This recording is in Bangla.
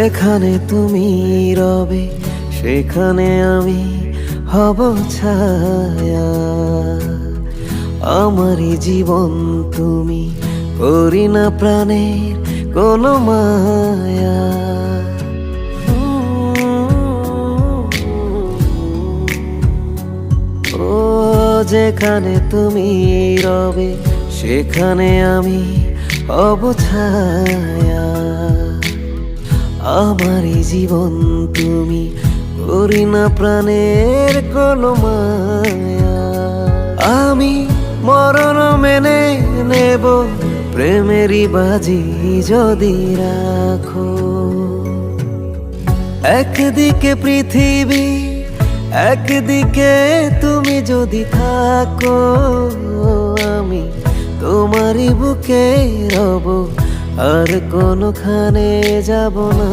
যেখানে তুমি রবে সেখানে আমি হব ছায়া। আমারই জীবন তুমি, করি না প্রাণের কোনো মায়া। ও যেখানে তুমি রবে সেখানে আমি হব ছায়া। আমারই জীবন তুমি, করি না প্রাণের কোনো মায়া। আমি মরণ মেনে নেব প্রেমেরই বাজি যদি রাখো। একদিকে পৃথিবী একদিকে তুমি যদি থাকো, আমি তোমারই বুকে রব, আর কোনোখানে যাব না।